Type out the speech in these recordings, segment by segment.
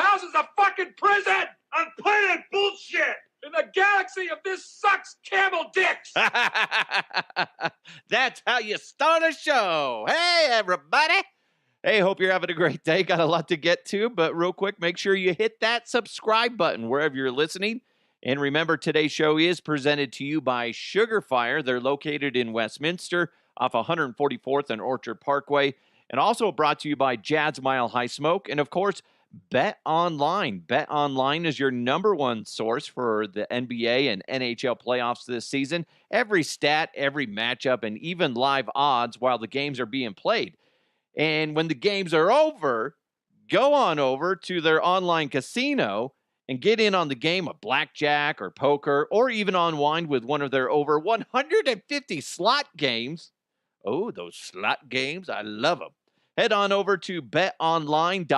house is a fucking prison! I'm planet bullshit! In the galaxy of this sucks camel dicks! That's how you start a show. Hey, everybody. Hey, hope you're having a great day. Got a lot to get to, but real quick, make sure you hit that subscribe button wherever you're listening. And remember, today's show is presented to you by Sugar Fire. They're located in Westminster off 144th and Orchard Parkway. And also brought to you by Jad's Mile High Smoke. And, of course, Bet Online. Bet Online is your number one source for the NBA and NHL playoffs this season. Every stat, every matchup, and even live odds while the games are being played. And when the games are over, go on over to their online casino and get in on the game of blackjack or poker, or even unwind with one of their over 150 slot games. Oh, those slot games, I love them. Head on over to betonline.ag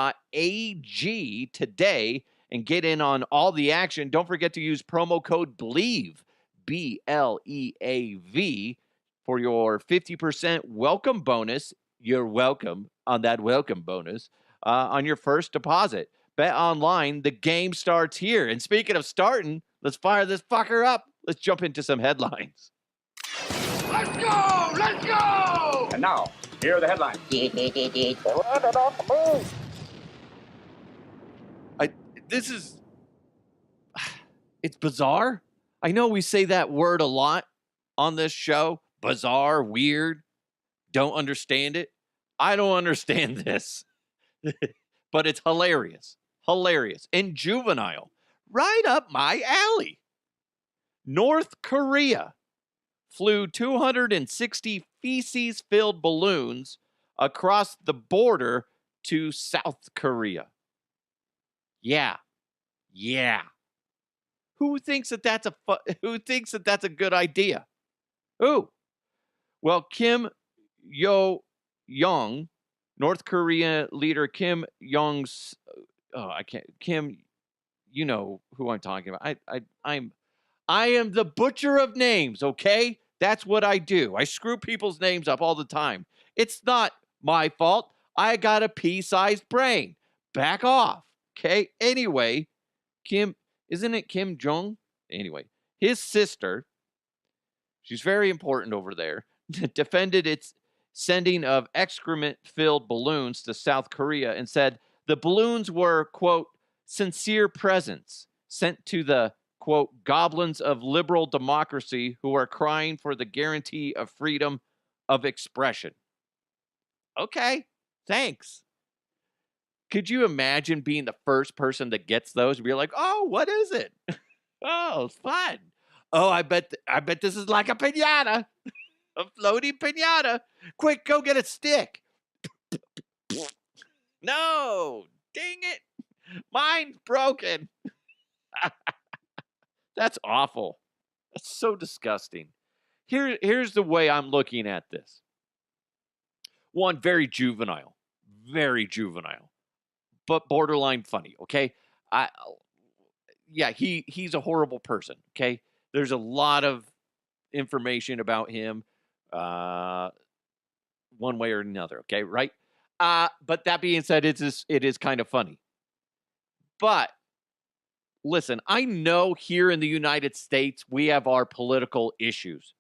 today and get in on all the action. Don't forget to use promo code BLEAV, BLEAV, for your 50% welcome bonus. You're welcome on that welcome bonus on your first deposit. Bet Online, the game starts here. And speaking of starting, let's fire this fucker up. Let's jump into some headlines. Let's go! Let's go! And now, here are the headlines. It's bizarre. I know we say that word a lot on this show. Bizarre, weird, don't understand it. I don't understand this. But it's hilarious. Hilarious. And juvenile. Right up my alley. North Korea flew 260 feces-filled balloons across the border to South Korea. Yeah. Who thinks that that's a good idea? Who? Well, Kim Yo-jong, North Korea leader Kim Jong's, Kim, you know who I'm talking about. I am the butcher of names, okay? That's what I do. I screw people's names up all the time. It's not my fault. I got a pea-sized brain. Back off, okay? Anyway, isn't it Kim Jong? Anyway, his sister, she's very important over there, defended its sending of excrement-filled balloons to South Korea and said the balloons were, quote, sincere presents sent to the, quote, goblins of liberal democracy who are crying for the guarantee of freedom of expression. Okay, thanks. Could you imagine being the first person that gets those and be like, oh, what is it? Oh, it's fun. Oh, I bet this is like a piñata. A floating piñata. Quick, go get a stick. No, dang it. Mine's broken. That's awful. That's so disgusting. Here's the way I'm looking at this. One, very juvenile, but borderline funny. Okay, he's a horrible person. Okay, there's a lot of information about him, one way or another. Okay, right? But that being said, it is kind of funny. But listen, I know here in the United States, we have our political issues,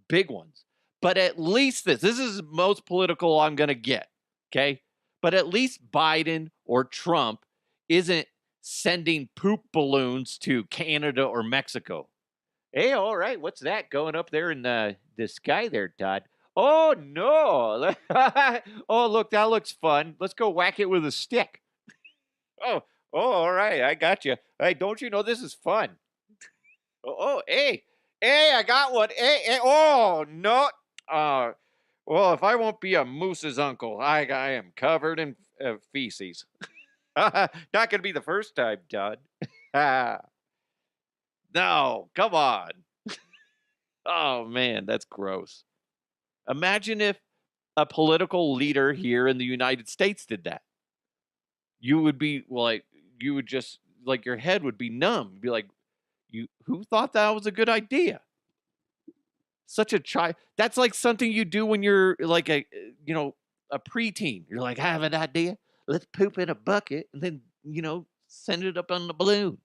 big ones. But at least this is the most political I'm going to get, okay? But at least Biden or Trump isn't sending poop balloons to Canada or Mexico. Hey, all right, what's that going up there in the sky there, Todd? Oh, no. Oh, look, that looks fun. Let's go whack it with a stick. Oh, all right, I got you. Hey, don't you know this is fun? Hey, I got one. Hey, oh, no. Well, if I won't be a moose's uncle, I am covered in feces. Not going to be the first time, Todd. No, come on. Oh, man, that's gross. Imagine if a political leader here in the United States did that. You would be like, your head would be numb. You'd be like, who thought that was a good idea? Such a child. That's like something you do when you're like a preteen. You're like, I have an idea. Let's poop in a bucket and then, Send it up on the balloon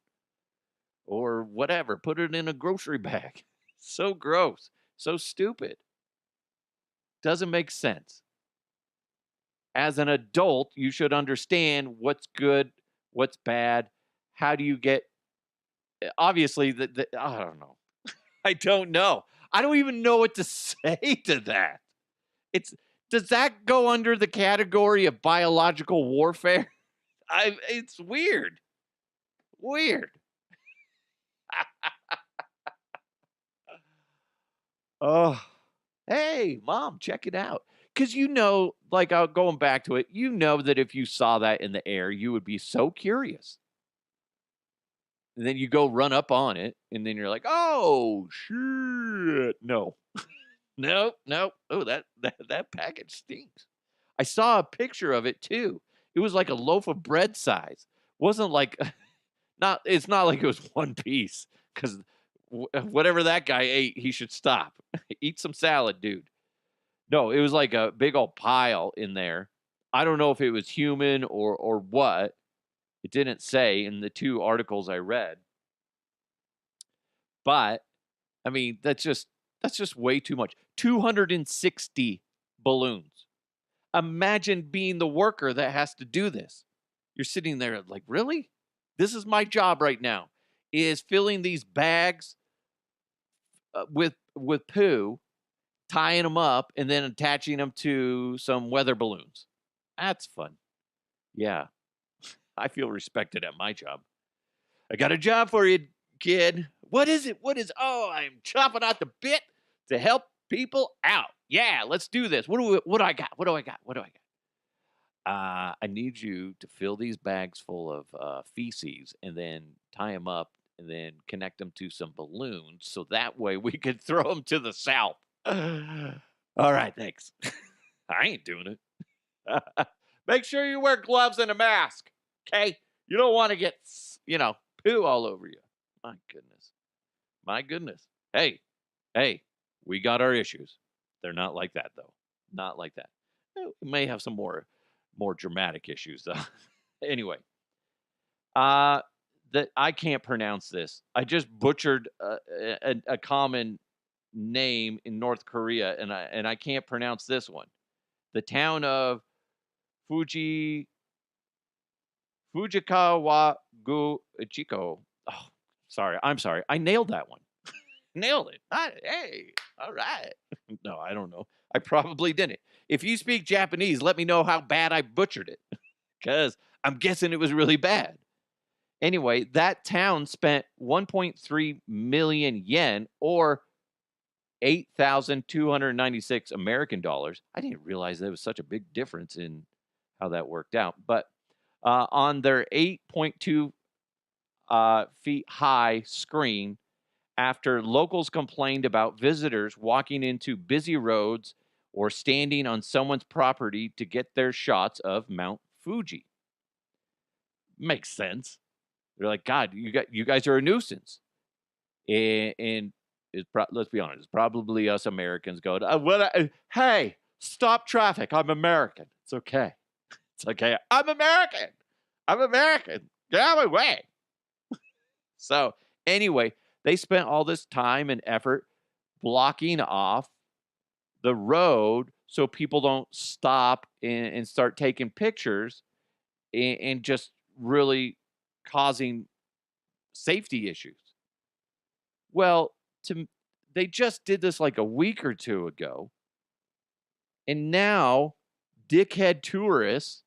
or whatever. Put it in a grocery bag. So gross. So stupid. Doesn't make sense. As an adult, you should understand what's good, what's bad. How do you get, obviously, I don't know. I don't know. I don't even know what to say to that. Does that go under the category of biological warfare? It's weird. Weird. Oh, hey, mom, check it out. Because like going back to it, that if you saw that in the air, you would be so curious. And then you go run up on it, and then you're like, oh, shit. No. Nope. Oh, that package stinks. I saw a picture of it, too. It was like a loaf of bread size. Wasn't like, it's not like it was one piece, because whatever that guy ate, he should stop. Eat some salad, dude. No, it was like a big old pile in there. I don't know if it was human or what. It didn't say in the 2 articles I read. But I mean, that's just way too much. 260 balloons. Imagine being the worker that has to do this. You're sitting there like, really? This is my job right now, is filling these bags with poo, tying them up, and then attaching them to some weather balloons. That's fun. Yeah. I feel respected at my job. I got a job for you, kid. What is it? Oh, I'm chopping out the bit to help people out. Yeah, let's do this. What do I got? I need you to fill these bags full of feces and then tie them up and then connect them to some balloons so that way we could throw them to the south. All right, thanks. I ain't doing it. Make sure you wear gloves and a mask, okay? You don't want to get, poo all over you. My goodness. Hey, we got our issues. They're not like that, though. Not like that. We may have some more dramatic issues, though. Anyway, that I can't pronounce this. I just butchered a common name in North Korea, and I can't pronounce this one. The town of Fujikawa Chiko. Oh, sorry. I'm sorry. I nailed that one. Nailed it. Hey, all right. No, I don't know. I probably didn't. If you speak Japanese, let me know how bad I butchered it, because I'm guessing it was really bad. Anyway, that town spent 1.3 million yen, or 8,296 American dollars. I didn't realize there was such a big difference in how that worked out. But on their 8.2 feet high screen, after locals complained about visitors walking into busy roads or standing on someone's property to get their shots of Mount Fuji. Makes sense. They're like, God, you guys are a nuisance. And let's be honest, it's probably us Americans going, hey, stop traffic. I'm American. It's okay. It's okay. I'm American. Get out of my way. So anyway, they spent all this time and effort blocking off the road so people don't stop and start taking pictures and just really causing safety issues. Well, they just did this like a week or 2 ago, and now dickhead tourists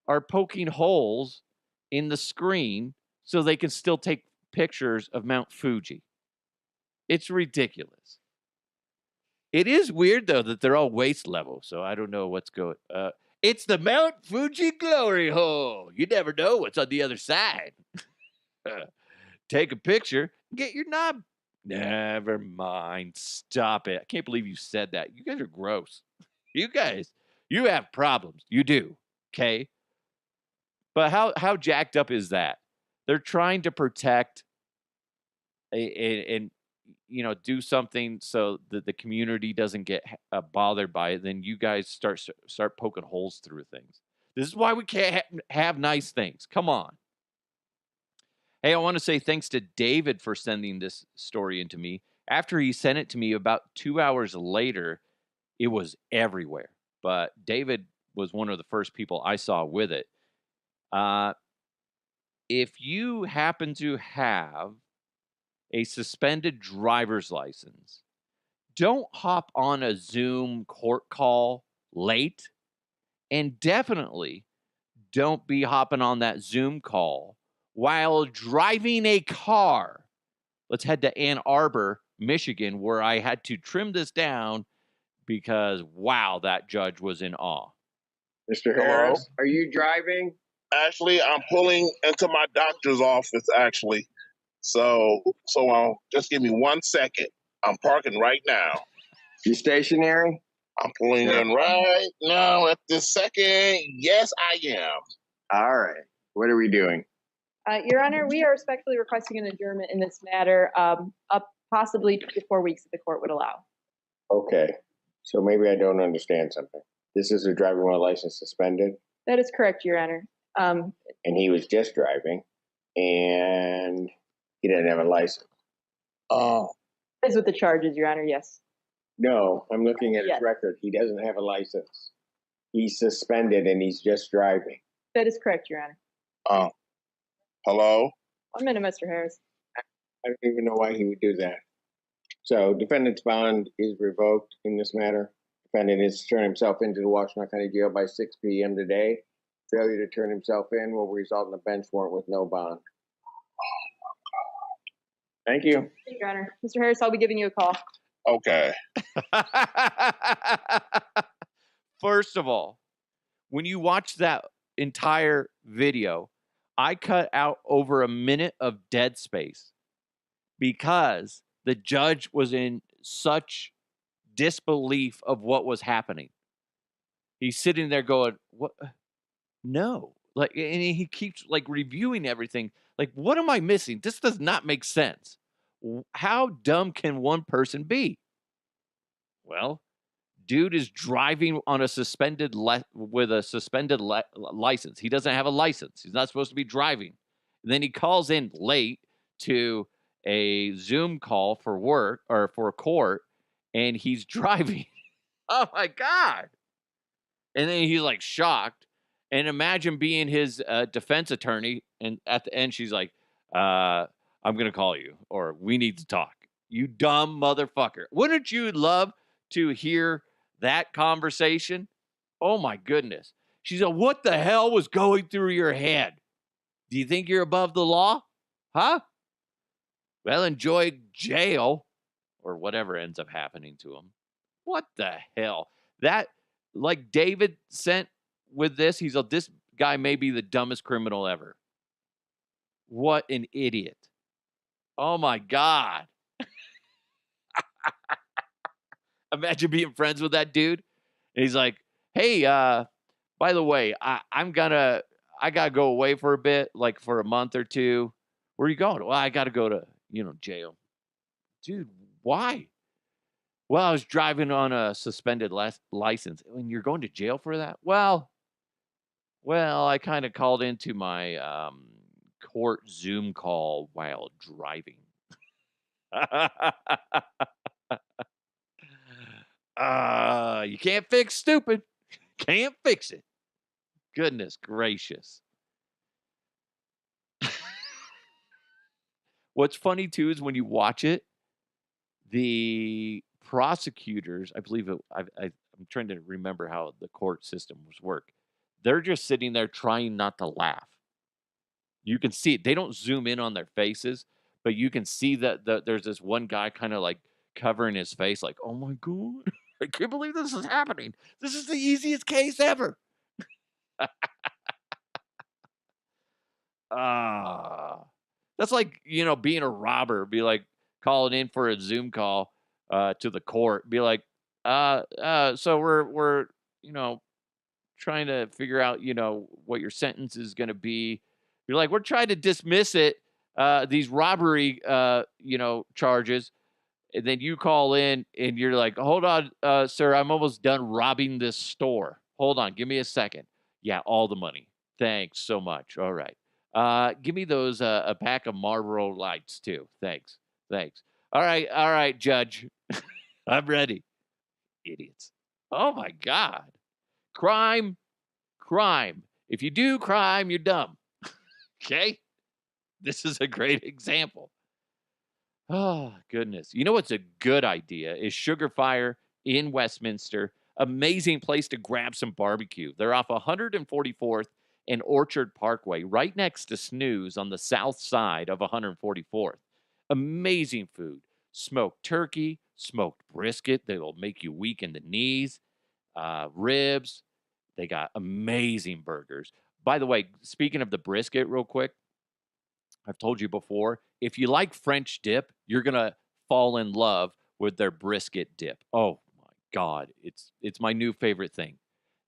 are poking holes in the screen so they can still take pictures of Mount Fuji. It's ridiculous. It is weird, though, that they're all waist level, so I don't know what's going. It's the Mount Fuji glory hole. You never know what's on the other side. Take a picture, get your knob. Never mind. Stop it. I can't believe you said that. You guys are gross. You have problems. You do. Okay? But how jacked up is that? They're trying to protect and do something so that the community doesn't get bothered by it. Then you guys start poking holes through things. This is why we can't have nice things. Come on. Hey, I want to say thanks to David for sending this story into me. After he sent it to me about 2 hours later, it was everywhere. But David was one of the first people I saw with it. If you happen to have a suspended driver's license, don't hop on a Zoom court call late, and definitely don't be hopping on that Zoom call while driving a car. Let's head to Ann Arbor, Michigan, where I had to trim this down because, wow, that judge was in awe. Mr. Harris, are you driving? Actually, I'm pulling into my doctor's office, actually. So just give me 1 second. I'm parking right now. You stationary? I'm pulling in right now at this second. Yes, I am. All right. What are we doing? Your Honor, we are respectfully requesting an adjournment in this matter, up possibly to 4 weeks if the court would allow. Okay. So maybe I don't understand something. This is a driving while license suspended? That is correct, Your Honor. And he was just driving, and he didn't have a license. Oh, That is what the charge is, Your Honor, yes. No, I'm looking at Yes. his record. He doesn't have a license. He's suspended, and he's just driving. That is correct, Your Honor. hello? 1 minute, Mr. Harris. I don't even know why he would do that. So defendant's bond is revoked in this matter. Defendant is to turn himself into the Washington County Jail by 6 p.m. today. Failure to turn himself in will result in a bench warrant with no bond. Thank you. Thank you, Your Honor. Mr. Harris, I'll be giving you a call. Okay. First of all, when you watch that entire video, I cut out over a minute of dead space because the judge was in such disbelief of what was happening. He's sitting there going, "What? No." Like, and he keeps like reviewing everything. Like, what am I missing? This does not make sense. How dumb can one person be? Well, dude is driving on a suspended license. He doesn't have a license. He's not supposed to be driving. And then he calls in late to a Zoom call for work or for court, and he's driving. Oh my God. And then he's like shocked. And imagine being his defense attorney, and at the end she's like, I'm going to call you, or we need to talk. You dumb motherfucker. Wouldn't you love to hear that conversation? Oh my goodness. She's like, what the hell was going through your head? Do you think you're above the law? Huh? Well, enjoy jail or whatever ends up happening to him. What the hell? That, like David sent with this, he's like, this guy may be the dumbest criminal ever. What an idiot. Oh my God. Imagine being friends with that dude. And he's like, hey, by the way, I gotta go away for a bit, like for a month or two. Where are you going? Well, I gotta go to, jail. Dude, why? Well, I was driving on a suspended license. And you're going to jail for that? Well, I kind of called into my court Zoom call while driving. You can't fix stupid. Can't fix it. Goodness gracious. What's funny too is when you watch it, the prosecutors, I believe I'm trying to remember how the court systems work. They're just sitting there trying not to laugh. You can see it. They don't zoom in on their faces, but you can see that there's this one guy kind of like covering his face like, oh my God, I can't believe this is happening. This is the easiest case ever. That's like, being a robber, be like calling in for a Zoom call to the court, be like, so we're trying to figure out, what your sentence is going to be. You're like, we're trying to dismiss it, these robbery, charges. And then you call in and you're like, hold on, sir, I'm almost done robbing this store. Hold on, give me a second. Yeah, all the money. Thanks so much. All right. Give me those a pack of Marlboro Lights too. Thanks. Thanks. All right, Judge. I'm ready. Idiots. Oh my God. Crime. If you do crime, you're dumb. Okay? This is a great example. Oh, goodness. You know what's a good idea is Sugar Fire in Westminster. Amazing place to grab some barbecue. They're off 144th and Orchard Parkway, right next to Snooze on the south side of 144th. Amazing food. Smoked turkey, smoked brisket that'll make you weak in the knees, ribs. They got amazing burgers. By the way, speaking of the brisket, real quick, I've told you before, if you like French dip, you're going to fall in love with their brisket dip. Oh my God. It's my new favorite thing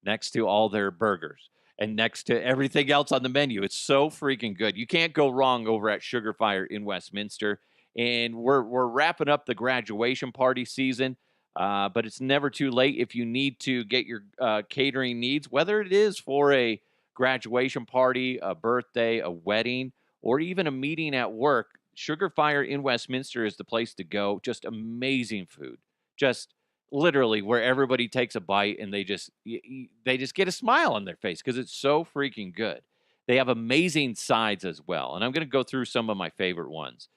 next to all their burgers and next to everything else on the menu. It's so freaking good. You can't go wrong over at Sugar Fire in Westminster. And we're wrapping up the graduation party season. But it's never too late if you need to get your catering needs, whether it is for a graduation party, a birthday, a wedding, or even a meeting at work. Sugar Fire in Westminster is the place to go. Just amazing food. Just literally where everybody takes a bite and they just get a smile on their face because it's so freaking good. They have amazing sides as well. And I'm going to go through some of my favorite ones.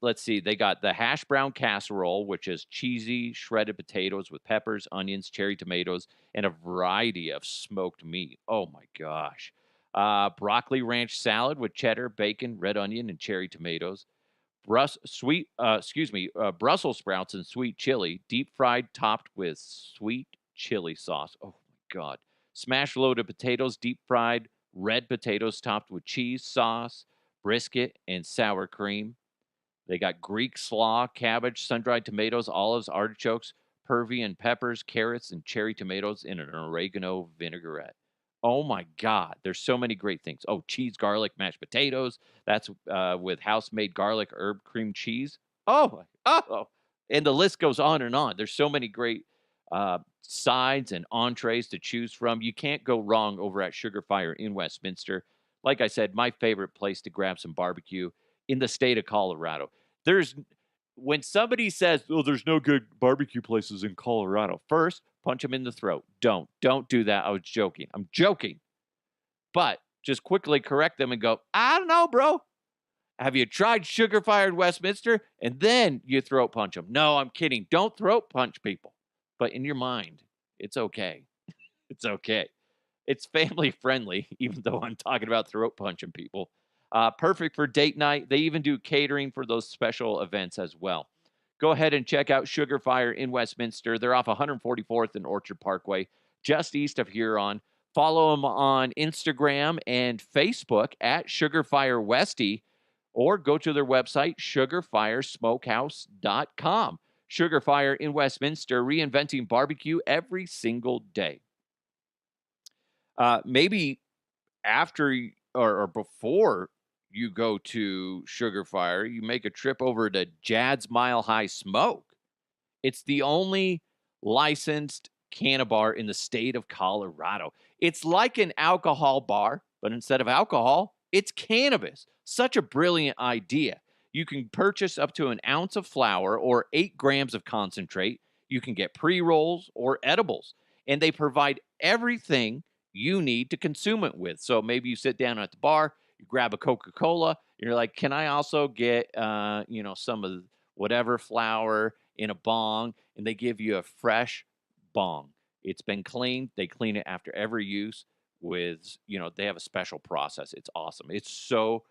Let's see. They got the hash brown casserole, which is cheesy shredded potatoes with peppers, onions, cherry tomatoes, and a variety of smoked meat. Oh my gosh. Broccoli ranch salad with cheddar, bacon, red onion, and cherry tomatoes. Brussels sprouts and sweet chili, deep fried, topped with sweet chili sauce. Oh my God. Smashed loaded potatoes, deep fried, red potatoes topped with cheese sauce, brisket, and sour cream. They got Greek slaw, cabbage, sun-dried tomatoes, olives, artichokes, Peruvian peppers, carrots, and cherry tomatoes in an oregano vinaigrette. Oh my God, there's so many great things. Oh, cheese, garlic, mashed potatoes. That's with house-made garlic, herb, cream cheese. Oh, and the list goes on and on. There's so many great sides and entrees to choose from. You can't go wrong over at Sugar Fire in Westminster. Like I said, my favorite place to grab some barbecue in the state of Colorado. When somebody says, "Oh, there's no good barbecue places in Colorado," first, punch them in the throat. Don't do that. I was joking. I'm joking. But just quickly correct them and go, "I don't know, bro. Have you tried Sugar Fire in Westminster?" And then you throat punch them. No, I'm kidding. Don't throat punch people. But in your mind, it's okay. It's okay. It's family friendly, even though I'm talking about throat punching people. Perfect for date night. They even do catering for those special events as well. Go ahead and check out Sugar Fire in Westminster. They're off 144th and Orchard Parkway, just east of Huron. Follow them on Instagram and Facebook at Sugar Fire Westy, or go to their website, sugarfiresmokehouse.com. Sugar Fire in Westminster, reinventing barbecue every single day. Maybe after or before you go to Sugar Fire, you make a trip over to Jad's Mile High Smoke. It's the only licensed canna bar in the state of Colorado. It's like an alcohol bar, but instead of alcohol, it's cannabis. Such a brilliant idea. You can purchase up to an ounce of flour or 8 grams of concentrate. You can get pre-rolls or edibles, and they provide everything you need to consume it with. So maybe you sit down at the bar, you grab a Coca-Cola, and you're like, "Can I also get some of whatever flour in a bong?" And they give you a fresh bong. It's been cleaned. They clean it after every use with, they have a special process. It's awesome. It's so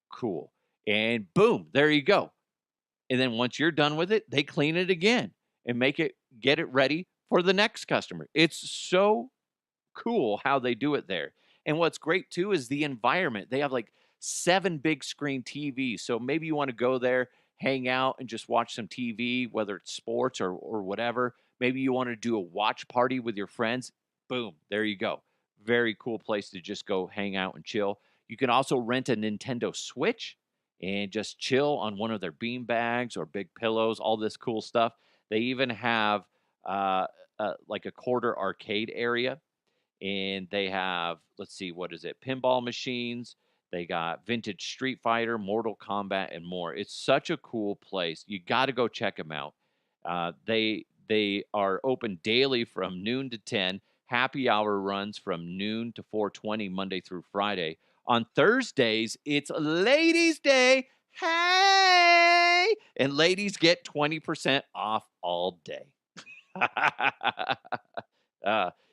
cool. And boom, there you go. And then once you're done with it, they clean it again and get it ready for the next customer. It's so cool how they do it there. And what's great too is the environment. They have like 7 big screen TVs. So maybe you want to go there, hang out, and just watch some TV, whether it's sports or whatever. Maybe you want to do a watch party with your friends. Boom, there you go. Very cool place to just go hang out and chill. You can also rent a Nintendo Switch and just chill on one of their bean bags or big pillows, all this cool stuff. They even have like a quarter arcade area, and they have, let's see, what is it? Pinball machines. They got vintage Street Fighter, Mortal Kombat, and more. It's such a cool place. You got to go check them out. They are open daily from noon to 10. Happy hour runs from noon to 4:20 Monday through Friday. On Thursdays, it's Ladies' Day. Hey! And ladies get 20% off all day.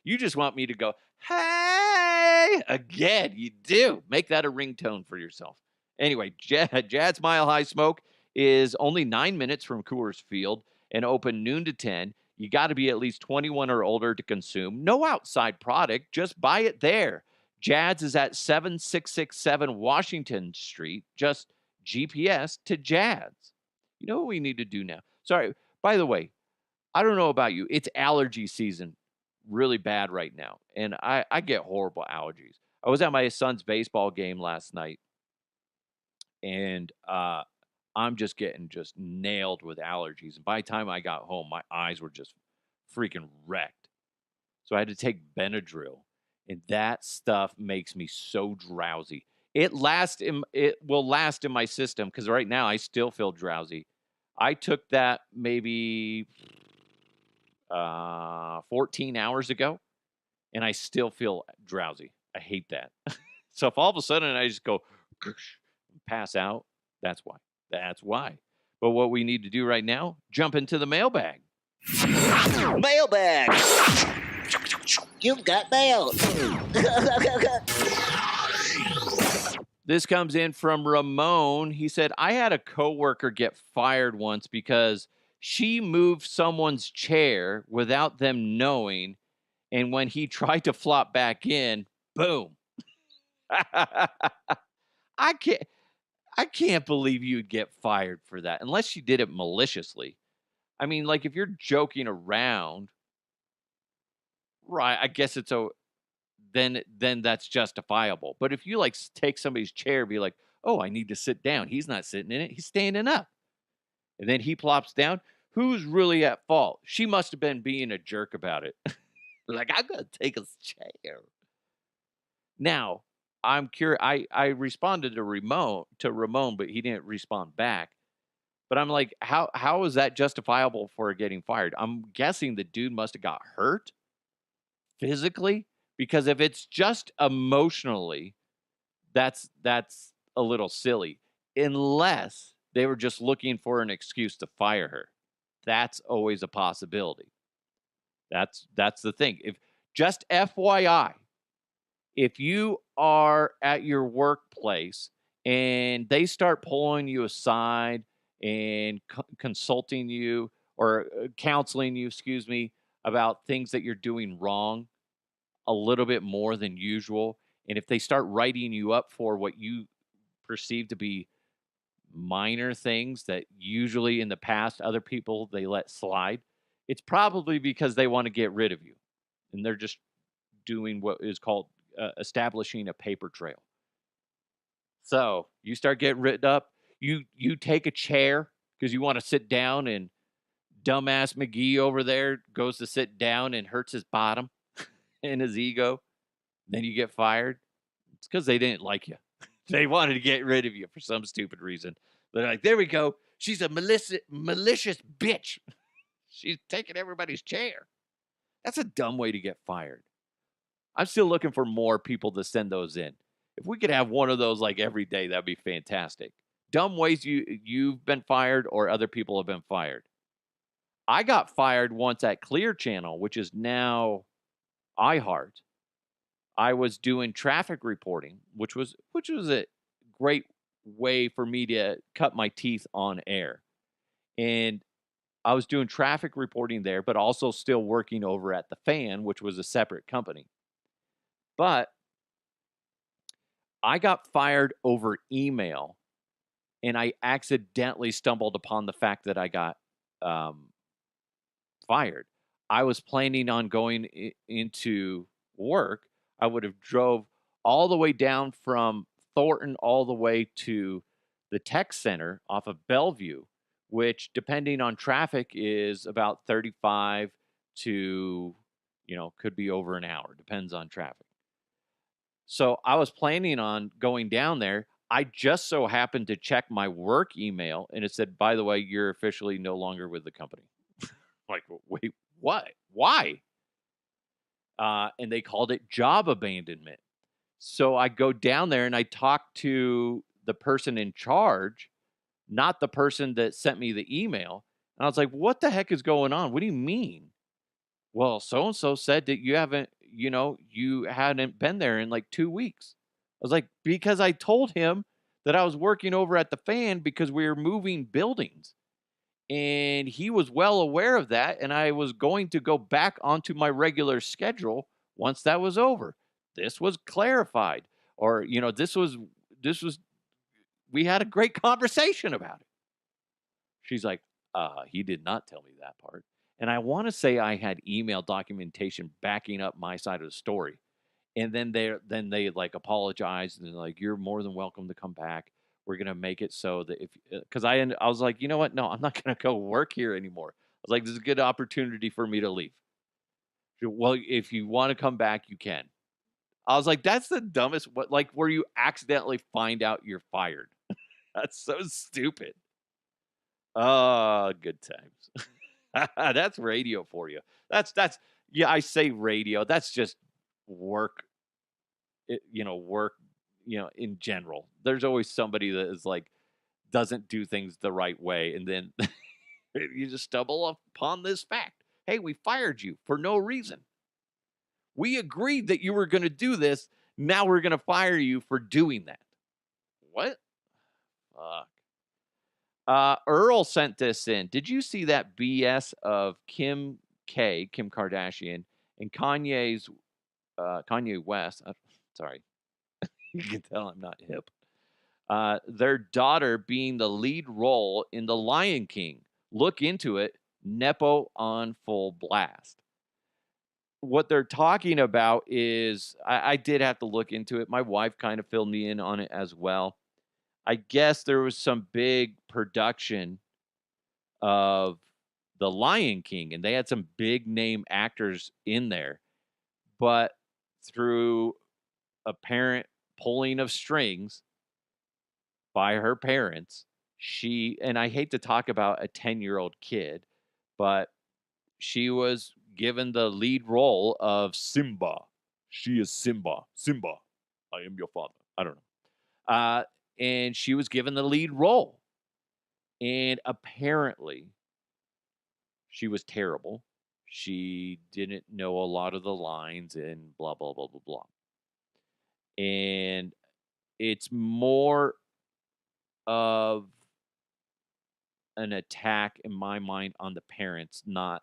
You just want me to go, hey, again. You do. Make that a ringtone for yourself. Anyway, Jad's Mile High Smoke is only 9 minutes from Coors Field and open noon to 10. You got to be at least 21 or older to consume. No outside product. Just buy it there. Jad's is at 7667 Washington Street. Just GPS to Jad's. You know what we need to do now? Sorry. By the way, I don't know about you. It's allergy season really bad right now. And I get horrible allergies. I was at my son's baseball game last night. And I'm just getting just nailed with allergies. And by the time I got home, my eyes were just freaking wrecked. So I had to take Benadryl. And that stuff makes me so drowsy. It will last in my system because right now I still feel drowsy. I took that maybe 14 hours ago, and I still feel drowsy. I hate that. So if all of a sudden I just go pass out, that's why. That's why. But what we need to do right now, jump into the mailbag. Mailbag. You've got mail. This comes in from Ramon. He said, I had a coworker get fired once because she moved someone's chair without them knowing, and when he tried to flop back in, boom. I can't believe you'd get fired for that unless you did it maliciously. I mean, like if you're joking around, right? I guess then that's justifiable. But if you like take somebody's chair and be like, "Oh, I need to sit down." He's not sitting in it. He's standing up. And then he plops down. Who's really at fault? She must have been being a jerk about it. Like, I'm going to take a chair. Now, I'm curious. I responded to Ramon, but he didn't respond back. But I'm like, how is that justifiable for getting fired? I'm guessing the dude must have got hurt physically, because if it's just emotionally, that's a little silly. Unless they were just looking for an excuse to fire her. That's always a possibility. That's the thing. If just FYI, if you are at your workplace and they start pulling you aside and consulting you or counseling you, about things that you're doing wrong a little bit more than usual, and if they start writing you up for what you perceive to be minor things that usually in the past other people they let slide, it's probably because they want to get rid of you, and they're just doing what is called establishing a paper trail. So you start getting written up, you take a chair because you want to sit down, and dumbass McGee over there goes to sit down and hurts his bottom and his ego, then you get fired. It's because they didn't like you. They wanted to get rid of you for some stupid reason. They're like, there we go. She's a malicious bitch. She's taking everybody's chair. That's a dumb way to get fired. I'm still looking for more people to send those in. If we could have one of those like every day, that'd be fantastic. Dumb ways you've been fired or other people have been fired. I got fired once at Clear Channel, which is now iHeart. I was doing traffic reporting, which was a great way for me to cut my teeth on air. And I was doing traffic reporting there, but also still working over at The Fan, which was a separate company. But I got fired over email, and I accidentally stumbled upon the fact that I got fired. I was planning on going into work. I would have drove all the way down from Thornton all the way to the tech center off of Bellevue, which depending on traffic is about 35 to, could be over an hour. Depends on traffic. So I was planning on going down there. I just so happened to check my work email, and it said, "By the way, you're officially no longer with the company." Like, wait, what? Why? And they called it job abandonment. So I go down there and I talk to the person in charge, not the person that sent me the email. And I was like, what the heck is going on? What do you mean? Well, so and so said that you hadn't been there in like 2 weeks. I was like, because I told him that I was working over at the fan because we were moving buildings. And he was well aware of that. And I was going to go back onto my regular schedule once that was over. This was clarified. Or, this was, we had a great conversation about it. She's like, he did not tell me that part. And I want to say I had email documentation backing up my side of the story. And then they like apologized and they're like, you're more than welcome to come back. We're gonna make it so that if because I was like, you know what? No, I'm not gonna go work here anymore. I was like, this is a good opportunity for me to leave. She, well, if you want to come back, you can. I was like, that's the dumbest. What like where you accidentally find out you're fired? That's so stupid. Oh, good times. That's radio for you. That's yeah. I say radio. That's just work work, in general. There's always somebody that is like doesn't do things the right way, and then you just stumble upon this fact. Hey, we fired you for no reason. We agreed that you were going to do this. Now we're going to fire you for doing that. What? Fuck. Earl sent this in. Did you see that BS of Kim Kardashian, and Kanye West? Sorry, you can tell I'm not hip. Their daughter being the lead role in The Lion King. Look into it. Nepo on full blast. What they're talking about is, I did have to look into it. My wife kind of filled me in on it as well. I guess there was some big production of The Lion King, and they had some big name actors in there. But through apparent pulling of strings by her parents, and I hate to talk about a 10-year-old kid, but she was given the lead role of Simba. She is Simba. Simba, I am your father. I don't know. And she was given the lead role. And apparently, she was terrible. She didn't know a lot of the lines and blah, blah, blah, blah, blah. And it's more of an attack in my mind on the parents, not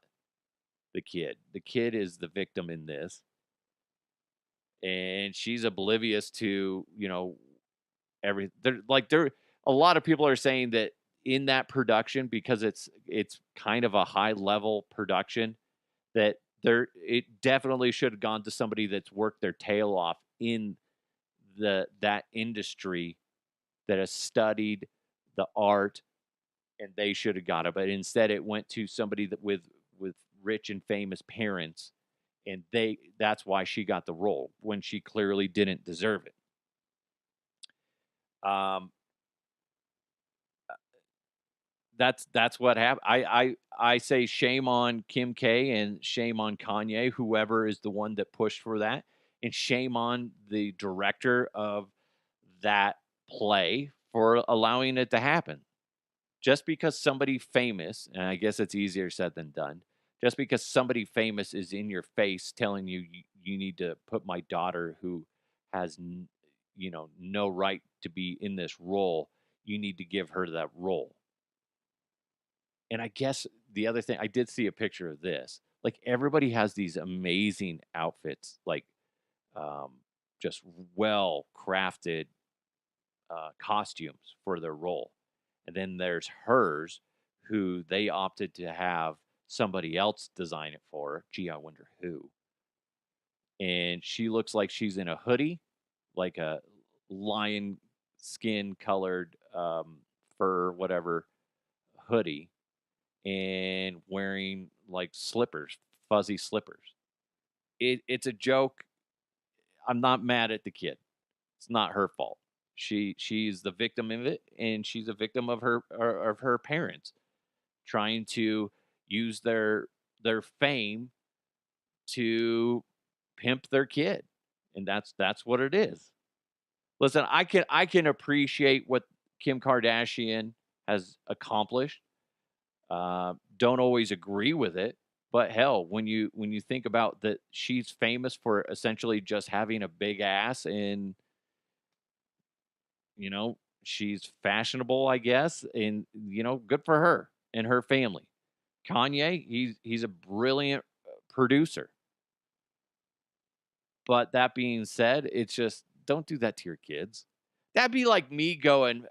the kid. The kid is the victim in this. And she's oblivious to, there a lot of people are saying that in that production, because it's kind of a high level production, that it definitely should have gone to somebody that's worked their tail off in that industry, that has studied the art, and they should have got it. But instead it went to somebody that with rich and famous parents, and that's why she got the role when she clearly didn't deserve it. That's what happened. I say shame on Kim K and shame on Kanye, whoever is the one that pushed for that, and shame on the director of that play for allowing it to happen. Just because somebody famous, and I guess it's easier said than done, just because somebody famous is in your face telling you need to put my daughter, who has no right to be in this role, you need to give her that role. And I guess the other thing, I did see a picture of this. Like, everybody has these amazing outfits, like just well crafted costumes for their role. And then there's hers, who they opted to have somebody else design it for her. Gee, I wonder who. And she looks like she's in a hoodie, like a lion skin colored fur, whatever, hoodie, and wearing like slippers, fuzzy slippers. It's a joke. I'm not mad at the kid. It's not her fault. She's the victim of it, and she's a victim of her parents trying to use their fame to pimp their kid, and that's what it is. Listen, I can appreciate what Kim Kardashian has accomplished. Don't always agree with it, but hell, when you think about that, she's famous for essentially just having a big ass, and she's fashionable, I guess, and good for her and her family. Kanye, he's a brilliant producer. But that being said, it's just don't do that to your kids. That'd be like me going,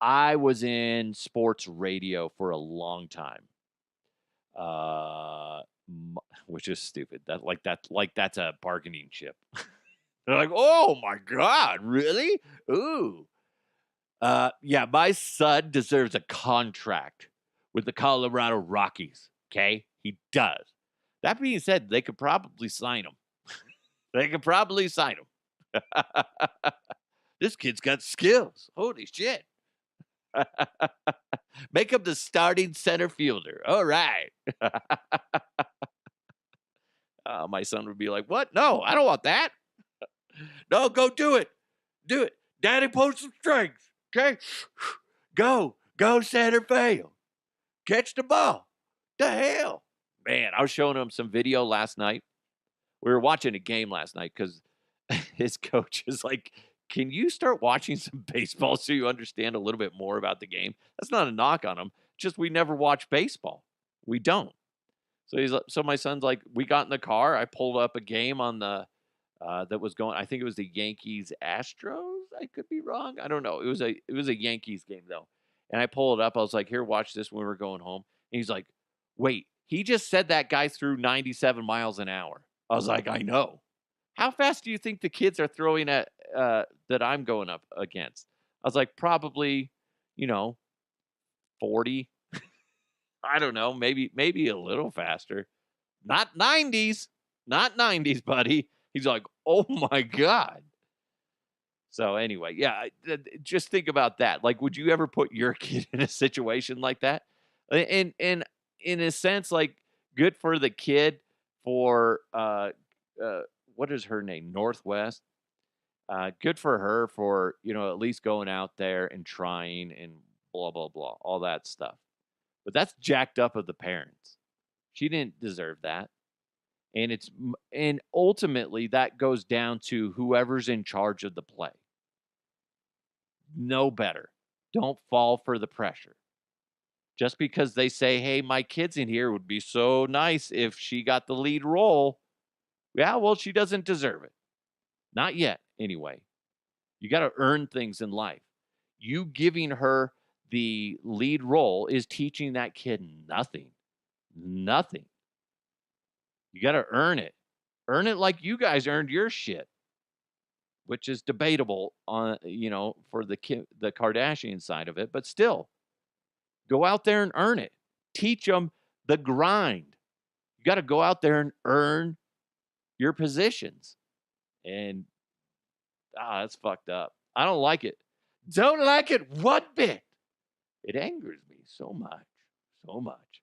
I was in sports radio for a long time. Which is stupid. That's a bargaining chip. They're like, "Oh my god, really? Ooh." Yeah, my son deserves a contract with the Colorado Rockies, okay? He does. That being said, they could probably sign him. They could probably sign him. This kid's got skills. Holy shit. Make him the starting center fielder. All right. My son would be like, what? No, I don't want that. No, go do it. Do it. Daddy pulls some strings. Okay? Go center field. Catch the ball. The hell? Man, I was showing him some video last night. We were watching a game last night because his coach is like, can you start watching some baseball so you understand a little bit more about the game? That's not a knock on him. Just we never watch baseball. We don't. So my son's like, we got in the car. I pulled up a game on the that was going. I think it was the Yankees Astros. I could be wrong. I don't know. It was a Yankees game though. And I pulled it up. I was like, here, watch this when we're going home. And he's like, wait, he just said that guy threw 97 miles an hour. I was like, I know. How fast do you think the kids are throwing at that I'm going up against? I was like, probably, 40. I don't know, maybe a little faster. Not 90s. Not 90s, buddy. He's like, oh my God. So anyway, yeah, just think about that. Like, would you ever put your kid in a situation like that? And in a sense, like, good for the kid for what is her name? Northwest. Good for her for, at least going out there and trying and blah, blah, blah, all that stuff. But that's jacked up of the parents. She didn't deserve that. And ultimately that goes down to whoever's in charge of the play. Know better. Don't fall for the pressure. Just because they say, hey, my kid's in here, would be so nice if she got the lead role. Yeah, well, she doesn't deserve it. Not yet, anyway. You got to earn things in life. You giving her the lead role is teaching that kid nothing. Nothing. You got to earn it. Earn it like you guys earned your shit, which is debatable on, for the Kardashian side of it, but still, go out there and earn it. Teach them the grind. You got to go out there and earn your positions. And that's fucked up. I don't like it. Don't like it one bit. It angers me so much. So much.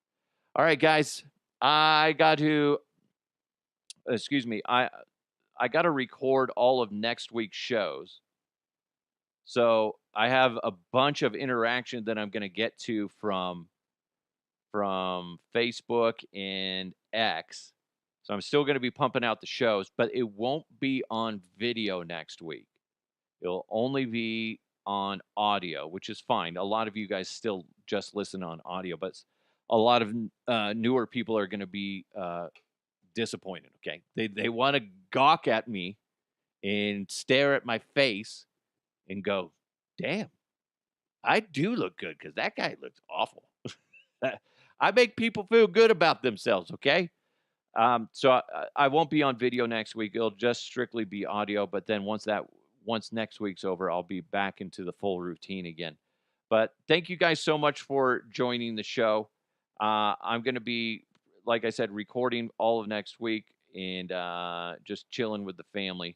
All right, guys. I got to record all of next week's shows. So I have a bunch of interaction that I'm going to get to from Facebook and X. So I'm still going to be pumping out the shows, but it won't be on video next week. It'll only be on audio, which is fine. A lot of you guys still just listen on audio, but a lot of newer people are going to be disappointed, okay? They want to gawk at me and stare at my face and go, damn, I do look good because that guy looks awful. I make people feel good about themselves, okay? So I won't be on video next week. It'll just strictly be audio, but then once next week's over, I'll be back into the full routine again. But thank you guys so much for joining the show. I'm going to be, like I said, recording all of next week. and just chilling with the family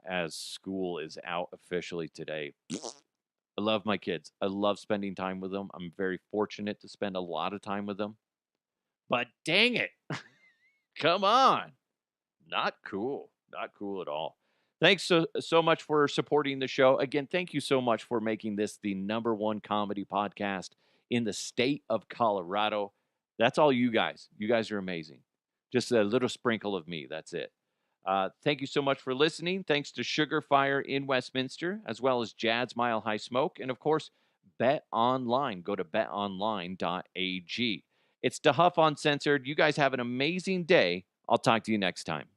as school is out officially today. I love my kids. I love spending time with them. I'm very fortunate to spend a lot of time with them. But dang it. Come on. Not cool. Not cool at all. Thanks so much for supporting the show. Again, thank you so much for making this the #1 comedy podcast in the state of Colorado. That's all you guys. You guys are amazing. Just a little sprinkle of me. That's it. Thank you so much for listening. Thanks to Sugar Fire in Westminster, as well as Jad's Mile High Smoke, and of course, Bet Online. Go to betonline.ag. It's DeHuff Uncensored. You guys have an amazing day. I'll talk to you next time.